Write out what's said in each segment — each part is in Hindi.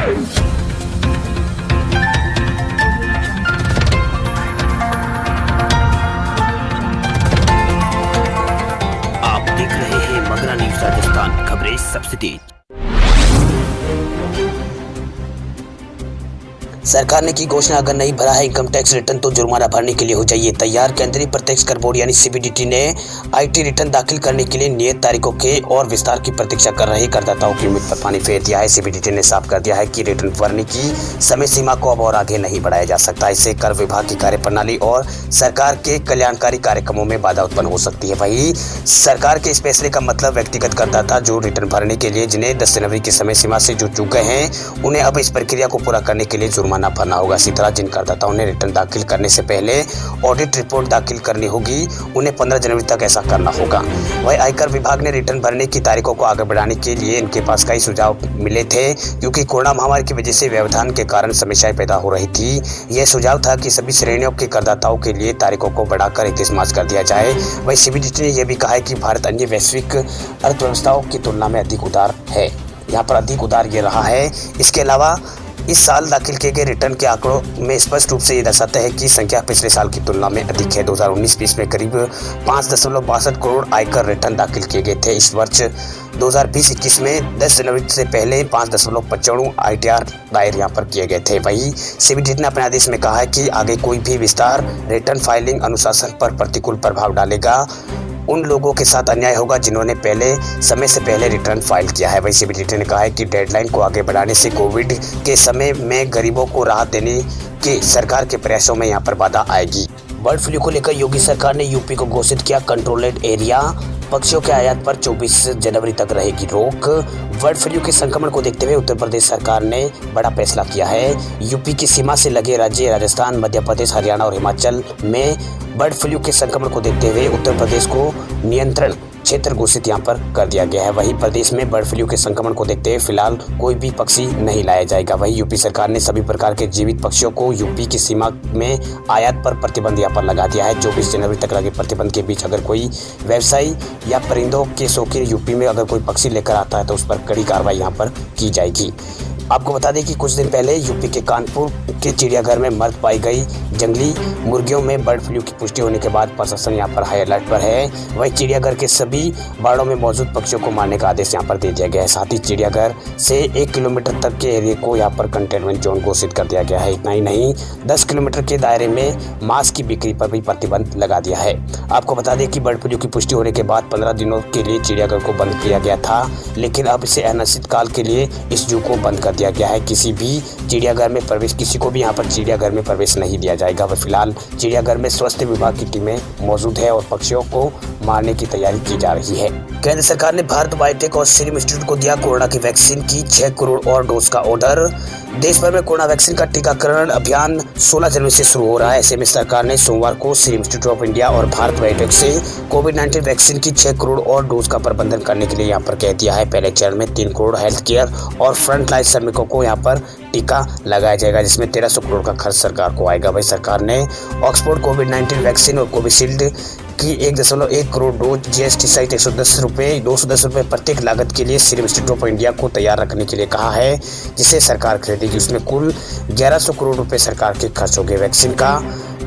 आप देख रहे हैं मगरा न्यूज राजस्थान, खबरें सबसे तेज। सरकार ने की घोषणा, अगर नहीं भरा है इनकम टैक्स रिटर्न तो जुर्माना भरने के लिए हो जाइए तैयार। केंद्रीय प्रत्यक्ष कर बोर्ड यानी सीबीडीटी ने आईटी रिटर्न दाखिल करने के लिए नियत तारीखों के और विस्तार की प्रतीक्षा कर रहे करदाताओं की उम्मीद पर पानी फेर दिया है। सीबीडीटी ने साफ कर दिया है कि रिटर्न भरने की समय सीमा को अब और आगे नहीं बढ़ाया जा सकता। इससे कर विभाग की कार्यप्रणाली और सरकार के कल्याणकारी कार्यक्रमों में बाधा उत्पन्न हो सकती है। वहीं सरकार के इस फैसले का मतलब व्यक्तिगत करदाता जो रिटर्न भरने के लिए जिन्हें 10 जनवरी की समय सीमा से जुड़ चुके हैं, उन्हें अब इस प्रक्रिया को पूरा करने के लिए जुर्माना भरना होगा। इसी तरह जिन करदाताओं ने रिटर्न दाखिल करने से पहले ऑडिट रिपोर्ट दाखिल करनी होगी, उन्हें 15 जनवरी तक ऐसा करना होगा। वहीं आयकर विभाग ने रिटर्न भरने की तारीखों को आगे बढ़ाने के लिए इनके पास कई सुझाव मिले थे, क्योंकि कोरोना महामारी की वजह से व्यवधान के कारण समस्याएं पैदा हो रही थी। यह सुझाव था कि सभी श्रेणियों के करदाताओं के लिए तारीखों को बढ़ाकर 31 मार्च कर दिया जाए। वहीं सीबीडीटी ने यह भी कहा है कि भारत अन्य वैश्विक अर्थव्यवस्थाओं की तुलना में अधिक उदार है, यहाँ पर अधिक उदार ये रहा है। इसके अलावा इस साल दाखिल किए गए रिटर्न के आंकड़ों में स्पष्ट रूप से ये दर्शाता है कि संख्या पिछले साल की तुलना में अधिक है। 2019-20 में करीब 5.62 करोड़ आयकर रिटर्न दाखिल किए गए थे। इस वर्ष 2020-21 में 10 जनवरी से पहले 5.95 आईटीआर दायर यहाँ पर किए गए थे। वहीं सीबीडीटी ने अपने आदेश में कहा है कि आगे कोई भी विस्तार रिटर्न फाइलिंग अनुशासन पर प्रतिकूल प्रभाव डालेगा। उन लोगों के साथ अन्याय होगा जिन्होंने पहले समय से पहले रिटर्न फाइल किया है। वहीं सीबीडीटी ने कहा है कि डेडलाइन को आगे बढ़ाने से कोविड के समय में गरीबों को राहत देने के सरकार के प्रयासों में यहाँ पर बाधा आएगी। बर्ड फ्लू को लेकर योगी सरकार ने यूपी को घोषित किया कंट्रोल्ड एरिया। पक्षियों के आयात पर 24 जनवरी तक रहेगी रोक। बर्ड फ्लू के संक्रमण को देखते हुए उत्तर प्रदेश सरकार ने बड़ा फैसला किया है। यूपी की सीमा से लगे राज्य राजस्थान, मध्य प्रदेश, हरियाणा और हिमाचल में बर्ड फ्लू के संक्रमण को देखते हुए उत्तर प्रदेश को नियंत्रण क्षेत्र घोषित यहाँ पर कर दिया गया है। वहीं प्रदेश में बर्ड फ्लू के संक्रमण को देखते हुए फिलहाल कोई भी पक्षी नहीं लाया जाएगा। वहीं यूपी सरकार ने सभी प्रकार के जीवित पक्षियों को यूपी की सीमा में आयात पर प्रतिबंध यहाँ पर लगा दिया है। 24 जनवरी तक लगे प्रतिबंध के बीच अगर कोई व्यवसायी या परिंदों के शौकीन यूपी में अगर कोई पक्षी लेकर आता है तो उस पर कड़ी कार्रवाई यहाँ पर की जाएगी। आपको बता दें कि कुछ दिन पहले यूपी के कानपुर के चिड़ियाघर में मृत पाई गई जंगली मुर्गियों में बर्ड फ्लू की पुष्टि होने के बाद प्रशासन यहाँ पर हाई अलर्ट पर है। वहीं चिड़ियाघर के सभी बाड़ों में मौजूद पक्षियों को मारने का आदेश यहाँ पर दे दिया गया है। साथ ही चिड़ियाघर से 1 किलोमीटर तक के एरिया को यहाँ पर कंटेनमेंट जोन घोषित कर दिया गया है। इतना ही नहीं, 10 किलोमीटर के दायरे में मांस की बिक्री पर भी प्रतिबंध लगा दिया है। आपको बता दें कि बर्ड फ्लू की पुष्टि होने के बाद 15 दिनों के लिए चिड़ियाघर को बंद किया गया था, लेकिन अब इसे अनिश्चित काल के लिए इस जू को बंद कर दिया गया है। किसी भी चिड़ियाघर में प्रवेश, किसी को भी यहाँ पर चिड़ियाघर में प्रवेश नहीं दिया जाएगा। वह फिलहाल चिड़ियाघर में स्वास्थ्य विभाग की टीमें मौजूद है और पक्षियों को मारने की तैयारी की जा रही है। केंद्र सरकार ने भारत बायोटेक और सीरम इंस्टीट्यूट को दिया कोरोना की वैक्सीन की 6 करोड़ और डोज का ऑर्डर। देश भर में कोरोना वैक्सीन का टीकाकरण अभियान 16 जनवरी से शुरू हो रहा है। ऐसे में सरकार ने सोमवार को सीरम इंस्टीट्यूट ऑफ इंडिया और भारत बायोटेक से कोविड-19 वैक्सीन की 6 करोड़ और डोज का प्रबंधन करने के लिए यहाँ पर कह दिया है। पहले चरण में 3 करोड़ हेल्थ केयर और फ्रंटलाइन श्रमिकों को यहाँ पर टीका लगाया जाएगा, जिसमें 1300 करोड़ का खर्च सरकार को आएगा। वही सरकार ने ऑक्सफोर्ड कोविड-19 वैक्सीन और कोविशील्ड की 1.1 करोड़ डोज जीएसटी सहित 210 रुपये प्रत्येक लागत के लिए सीरम इंस्टीट्यूट ऑफ इंडिया को तैयार रखने के लिए कहा है, जिसे सरकार खरीदेगी। उसमें कुल 1100 करोड़ रुपए सरकार के खर्च हो गए। वैक्सीन का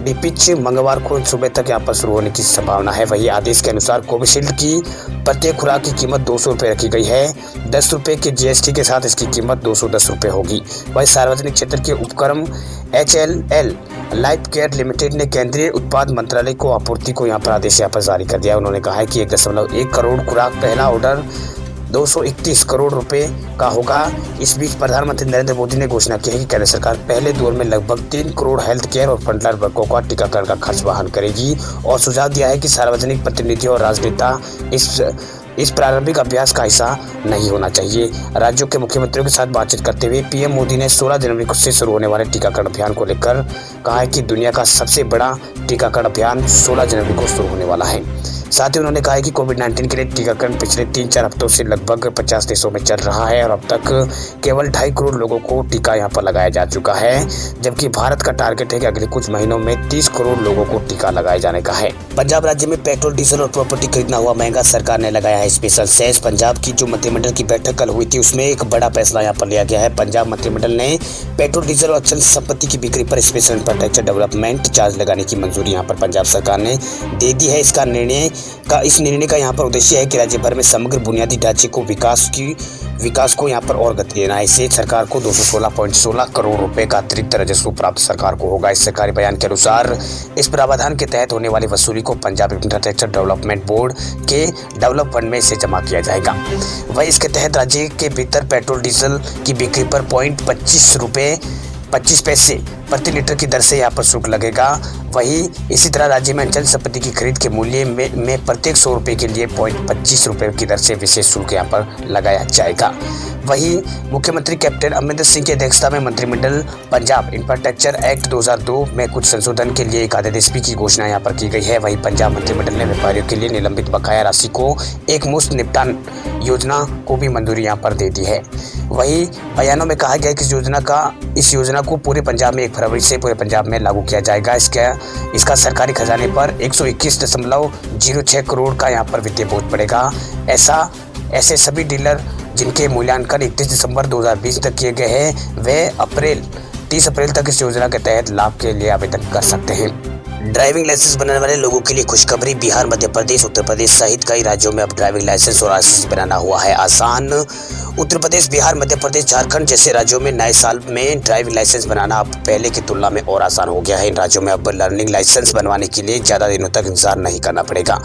डीपिच मंगलवार को सुबह तक यहाँ पर शुरू होने की संभावना है। वही आदेश के अनुसार कोविशील्ड की प्रत्येक खुराक की कीमत 200 रुपये रखी गई है। 10 रुपये के जीएसटी के साथ इसकी कीमत 210 रुपये होगी। वही सार्वजनिक क्षेत्र के उपक्रम HLL लाइफ केयर लिमिटेड ने केंद्रीय उत्पाद मंत्रालय को आपूर्ति को यहाँ पर आदेश यहाँ पर जारी कर दिया। उन्होंने कहा है कि 1.1 करोड़ खुराक पहला ऑर्डर 231 करोड़ रुपए का होगा। इस बीच प्रधानमंत्री नरेंद्र मोदी ने घोषणा की है कि केंद्र सरकार पहले दौर में लगभग 3 करोड़ हेल्थ केयर और फ्रंटलाइन वर्गों का टीकाकरण का खर्च वहन करेगी और सुझाव दिया है कि सार्वजनिक प्रतिनिधियों और राजनेता इस प्रारंभिक अभ्यास का हिस्सा नहीं होना चाहिए। राज्यों के मुख्यमंत्रियों के साथ बातचीत करते हुए पीएम मोदी ने 16 जनवरी से शुरू होने वाले टीकाकरण अभियान को लेकर कहा है कि दुनिया का सबसे बड़ा टीकाकरण अभियान 16 जनवरी को शुरू होने वाला है। साथ ही उन्होंने कहा है कि कोविड-19 के लिए टीकाकरण पिछले 3-4 हफ्तों से लगभग 50 देशों में चल रहा है और अब तक केवल 2.5 करोड़ लोगों को टीका यहाँ पर लगाया जा चुका है, जबकि भारत का टारगेट है कि अगले कुछ महीनों में 30 करोड़ लोगों को टीका लगाए जाने का है। पंजाब राज्य में पेट्रोल, डीजल और प्रॉपर्टी खरीदना हुआ महंगा, सरकार ने लगाया है स्पेशल सेस। पंजाब की जो मंत्रिमंडल की बैठक कल हुई थी उसमें एक बड़ा फैसला यहाँ पर लिया गया है। पंजाब मंत्रिमंडल ने पेट्रोल, डीजल और अचल संपत्ति की बिक्री पर स्पेशल इंफ्रास्ट्रक्चर डेवलपमेंट चार्ज लगाने की मंजूरी यहाँ पर पंजाब सरकार ने दे दी है। इस निर्णय का यहाँ पर उद्देश्य है कि राज्य भर में समग्र बुनियादी ढांचे को विकास को यहाँ पर और गति देना है। इससे सरकार को 216.16 करोड़ रुपए का अतिरिक्त राजस्व प्राप्त सरकार को होगा। इस सरकारी बयान के अनुसार इस प्रावधान के तहत होने वाली वसूली को पंजाब इंफ्रास्ट्रक्चर डेवलपमेंट बोर्ड के डेवलप फंड में से जमा किया जाएगा। वही इसके तहत राज्य के भीतर पेट्रोल, डीजल की बिक्री पर 25 पैसे प्रति लीटर की दर से यहाँ पर शुल्क लगेगा। वही इसी तरह राज्य में अचल संपत्ति की खरीद के मूल्य में प्रत्येक 100 रुपये के लिए 0.25 रुपये की दर से विशेष शुल्क यहाँ पर लगाया जाएगा। वही मुख्यमंत्री कैप्टन अमरिंदर सिंह की अध्यक्षता में मंत्रिमंडल पंजाब इंफ्रास्ट्रक्चर एक्ट 2002 में कुछ संशोधन के लिए एक अध्यादेश की घोषणा यहाँ पर की गई है। वही पंजाब मंत्रिमंडल ने व्यापारियों के लिए निलंबित बकाया राशि को एक मुश्त निपटान योजना को भी मंजूरी यहाँ पर दे दी है। वही बयानों में कहा गया कि इस योजना को पूरे पंजाब में 1 फरवरी से पूरे पंजाब में लागू किया जाएगा। इसका सरकारी खजाने पर 121.06 करोड़ का यहाँ पर वित्तीय बोझ पड़ेगा। ऐसे सभी डीलर जिनके मूल्यांकन 31 दिसंबर 2020 तक किए गए हैं वे 30 अप्रैल तक इस योजना के तहत लाभ के लिए आवेदन कर सकते हैं। ड्राइविंग लाइसेंस बनाने वाले लोगों के लिए खुशखबरी। बिहार, मध्य प्रदेश, उत्तर प्रदेश सहित कई राज्यों में अब ड्राइविंग लाइसेंस और आरसी बनाना हुआ है आसान। उत्तर प्रदेश, बिहार, मध्य प्रदेश, झारखंड जैसे राज्यों में नए साल में ड्राइविंग लाइसेंस बनाना अब पहले की तुलना में और आसान हो गया है। इन राज्यों में अब लर्निंग लाइसेंस बनवाने के लिए ज़्यादा दिनों तक इंतजार नहीं करना पड़ेगा।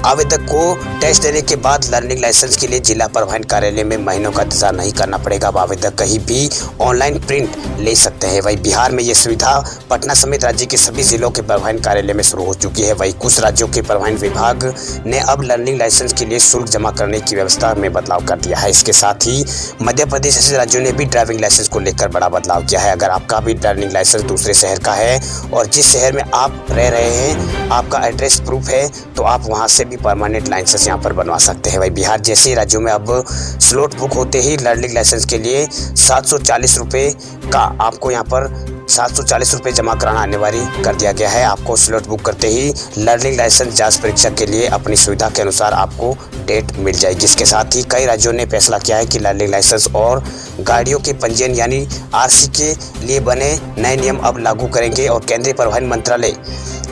आवेदक को टेस्ट देने के बाद लर्निंग लाइसेंस के लिए जिला परिवहन कार्यालय में महीनों का इंतजार नहीं करना पड़ेगा। अब आवेदक कहीं भी ऑनलाइन प्रिंट ले सकते हैं। वही बिहार में ये सुविधा पटना समेत राज्य के सभी जिलों के परिवहन कार्यालय में शुरू हो चुकी है। वही कुछ राज्यों के परिवहन विभाग ने अब लर्निंग लाइसेंस के लिए शुल्क जमा करने की व्यवस्था में बदलाव कर दिया है। इसके साथ ही मध्य प्रदेश जैसे राज्यों ने भी ड्राइविंग लाइसेंस को लेकर बड़ा बदलाव किया है। अगर आपका भी ड्राइविंग लाइसेंस दूसरे शहर का है और जिस शहर में आप रह रहे हैं आपका एड्रेस प्रूफ है तो आप वहां से भी परमानेंट लाइसेंस यहाँ पर बनवा सकते हैं। वही बिहार जैसे राज्यों में अब स्लॉट बुक होते ही लर्निंग लाइसेंस के लिए 740 रुपये का आपको यहाँ पर 740 रुपये जमा कराना अनिवार्य कर दिया गया है। आपको स्लॉट बुक करते ही लर्निंग लाइसेंस जांच परीक्षा के लिए अपनी सुविधा के अनुसार आपको डेट मिल जाएगी। इसके साथ ही कई राज्यों ने फैसला किया है कि लर्निंग लाइसेंस और गाड़ियों के पंजीयन यानी आरसी के लिए बने नए नियम अब लागू करेंगे और केंद्रीय परिवहन मंत्रालय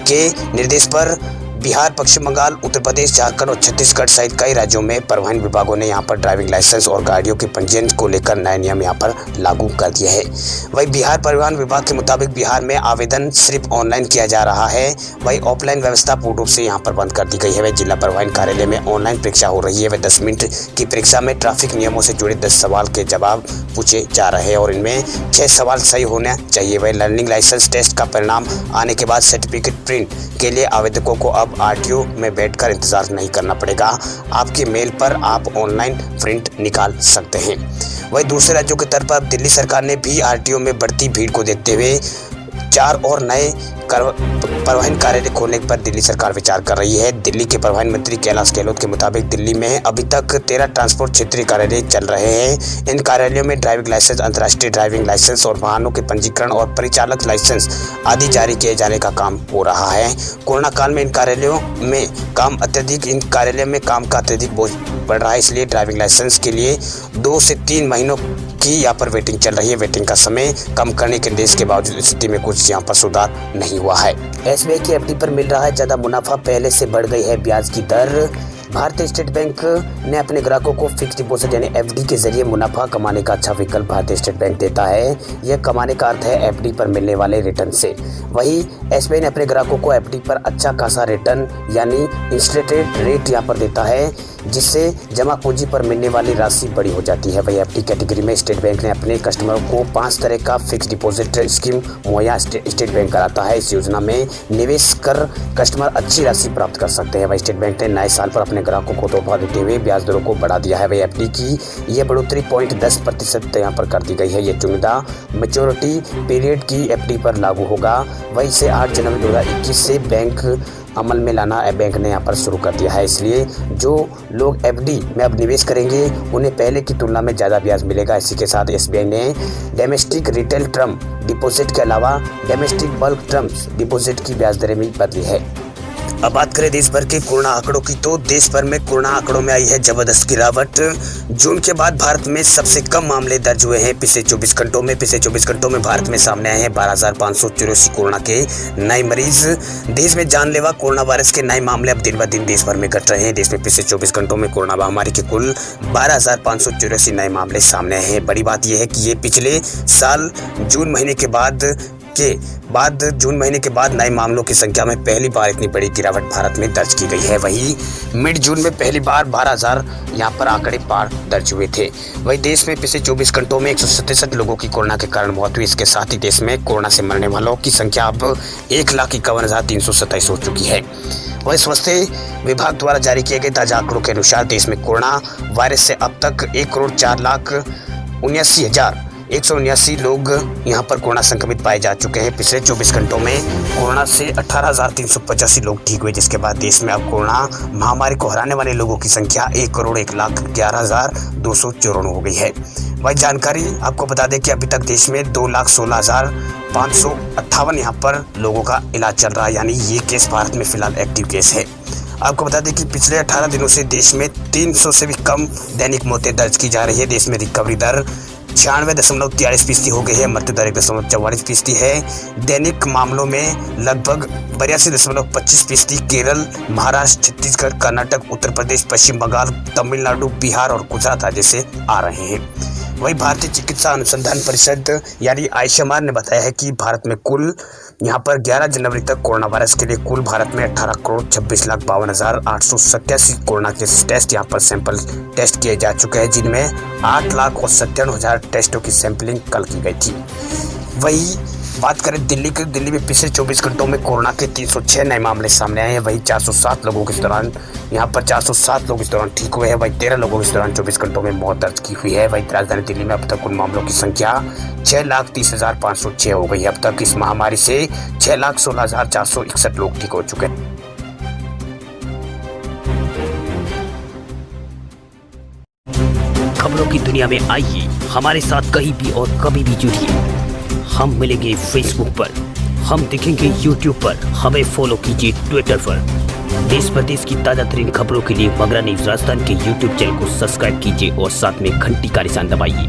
के निर्देश पर बिहार, पश्चिम बंगाल, उत्तर प्रदेश, झारखंड और छत्तीसगढ़ सहित कई राज्यों में परिवहन विभागों ने यहाँ पर ड्राइविंग लाइसेंस और गाड़ियों के पंजीयन को लेकर नए नियम यहाँ पर लागू कर दिए हैं। वही बिहार परिवहन विभाग के मुताबिक बिहार में आवेदन सिर्फ ऑनलाइन किया जा रहा है। वही ऑफलाइन व्यवस्था पूर्ण रूप से यहाँ पर बंद कर दी गई है। वही जिला परिवहन कार्यालय में ऑनलाइन परीक्षा हो रही है। वह 10 मिनट की परीक्षा में ट्रैफिक नियमों से जुड़े 10 सवाल के जवाब पूछे जा रहे हैं और इनमें 6 सवाल सही होना चाहिए। वही लर्निंग लाइसेंस टेस्ट का परिणाम आने के बाद सर्टिफिकेट प्रिंट के लिए आवेदकों को अब आरटीओ में बैठकर इंतजार नहीं करना पड़ेगा। आपके मेल पर आप ऑनलाइन प्रिंट निकाल सकते हैं। वहीं दूसरे राज्यों के तर्ज पर दिल्ली सरकार ने भी आरटीओ में बढ़ती भीड़ को देखते हुए 4 और नए परिवहन कार्यालय खोलने पर दिल्ली सरकार विचार कर रही है। दिल्ली के परिवहन मंत्री कैलाश गहलोत के मुताबिक दिल्ली में अभी तक 13 ट्रांसपोर्ट क्षेत्रीय कार्यालय चल रहे हैं। इन कार्यालयों में ड्राइविंग लाइसेंस, अंतर्राष्ट्रीय ड्राइविंग लाइसेंस और वाहनों के पंजीकरण और परिचालक लाइसेंस आदि जारी किए जाने का काम हो रहा है। कोरोना काल में इन कार्यालयों में काम का अत्यधिक बोझ बढ़ रहा है, इसलिए ड्राइविंग लाइसेंस के लिए 2 से 3 महीनों की यहाँ पर वेटिंग चल रही है। वेटिंग का समय कम करने के निर्देश के बावजूद स्थिति में कुछ यहाँ पर सुधार नहीं हुआ है। एसबीआई की एफडी पर मिल रहा है ज्यादा मुनाफा, पहले से बढ़ गई है ब्याज की दर। भारतीय स्टेट बैंक ने अपने ग्राहकों को फिक्स डिपॉजिट यानी एफडी के जरिए मुनाफा कमाने का अच्छा विकल्प भारतीय स्टेट बैंक देता है। यह कमाने का अर्थ है एफडी पर मिलने वाले रिटर्न से। वही एसबीआई ने अपने ग्राहकों को एफडी पर अच्छा खासा रिटर्न यानी इंस्टेंट रेट यहाँ पर देता है, जिससे जमा पूंजी पर मिलने वाली राशि बड़ी हो जाती है। वही एफडी कैटेगरी में स्टेट बैंक ने अपने कस्टमरों को 5 तरह का फिक्स डिपॉजिट स्कीम मुहैया स्टेट बैंक कराता है। इस योजना में निवेश कर कस्टमर अच्छी राशि प्राप्त कर सकते हैं। वही स्टेट बैंक ने नए साल पर अपने ग्राहकों को तोहफा देते हुए ब्याज दरों को बढ़ा दिया है। वही एफडी की यह बढ़ोतरी 0.10% यहाँ पर कर दी गई है। ये चुनिंदा मैच्योरिटी पीरियड की एफडी पर लागू होगा। वही से 8 जनवरी 2021 से बैंक अमल में लाना बैंक ने यहाँ पर शुरू कर दिया है। इसलिए जो लोग एफडी में अब निवेश करेंगे उन्हें पहले की तुलना में ज़्यादा ब्याज मिलेगा। इसी के साथ एसबीआई ने डोमेस्टिक रिटेल टर्म डिपॉजिट के अलावा डोमेस्टिक बल्क टर्म डिपॉजिट की ब्याज दरें भी बदली है। अब बात करें देश भर के कोरोना आंकड़ों की, तो देश भर में कोरोना आंकड़ों में आई है जबरदस्त गिरावट। जून के बाद भारत में सबसे कम मामले दर्ज हुए हैं पिछले 24 घंटों में। पिछले 24 घंटों में भारत में सामने आए हैं 12,584 कोरोना के नए मरीज। देश में जानलेवा कोरोना वायरस के नए मामले अब दिन ब दिन देश भर में घट रहे हैं। देश में पिछले 24 घंटों में कोरोना महामारी के कुल 12,584 नए मामले सामने आए हैं। बड़ी बात यह है कि ये पिछले साल जून महीने के बाद नए मामलों की संख्या में पहली बार इतनी बड़ी गिरावट भारत में दर्ज की गई है। वहीं मिड जून में पहली बार 12,000 यहाँ पर आंकड़े पार दर्ज हुए थे। वहीं देश में पिछले 24 घंटों में 167 लोगों की कोरोना के कारण मौत हुई। इसके साथ ही देश में कोरोना से मरने वालों की संख्या अब 1,51,327 हो चुकी है। वहीं स्वास्थ्य विभाग द्वारा जारी किए गए ताजा आंकड़ों के अनुसार देश में कोरोना वायरस से अब तक 1,04,79,179 लोग यहाँ पर कोरोना संक्रमित पाए जा चुके हैं। पिछले 24 घंटों में कोरोना से 18,385 लोग ठीक हुए, जिसके बाद देश में अब कोरोना महामारी को हराने वाले लोगों की संख्या 1,11,11,294 हो गई है। वही जानकारी आपको बता दें कि अभी तक देश में 2,16,558 यहाँ पर लोगों का इलाज चल रहा है, यानी ये केस भारत में फिलहाल एक्टिव केस है। आपको बता दें कि पिछले 18 दिनों से देश में 300 से भी कम दैनिक मौतें दर्ज की जा रही है। देश में रिकवरी दर 96.43% हो गई है। मृत्यु दर 1.44% है। दैनिक मामलों में लगभग 82.25% केरल, महाराष्ट्र, छत्तीसगढ़, कर्नाटक, उत्तर प्रदेश, पश्चिम बंगाल, तमिलनाडु, बिहार और गुजरात राज्य से आ रहे हैं। वहीं भारतीय चिकित्सा अनुसंधान परिषद यानी आईसीएमआर ने बताया है कि भारत में कुल यहाँ पर 11 जनवरी तक कोरोना वायरस के लिए कुल भारत में 18,26,52,887 कोरोना के टेस्ट यहाँ पर सैंपल टेस्ट किए जा चुके हैं, जिनमें 8,97,000 टेस्टों की सैंपलिंग कल की गई थी। वही बात करें दिल्ली की, दिल्ली में पिछले 24 घंटों में कोरोना के 306 नए मामले सामने आए हैं। वहीं 407 लोगों के दौरान यहाँ पर 407 लोग इस दौरान ठीक हुए हैं। वहीं 13 लोगों इस दौरान 24 घंटों में मौत दर्ज की हुई है। वहीं राजधानी दिल्ली में अब तक कुल मामलों की संख्या 6,30,506 हो गई है। अब तक इस महामारी से 6,16,461 लोग ठीक हो चुके हैं। खबरों की दुनिया में आइए हमारे साथ कहीं भी और कभी भी जुड़िए। हम मिलेंगे फेसबुक पर, हम दिखेंगे यूट्यूब पर, हमें फॉलो कीजिए ट्विटर पर। देश प्रदेश की ताजा तरीन खबरों के लिए मगरा न्यूज राजस्थान के यूट्यूब चैनल को सब्सक्राइब कीजिए और साथ में घंटी का निशान दबाइए।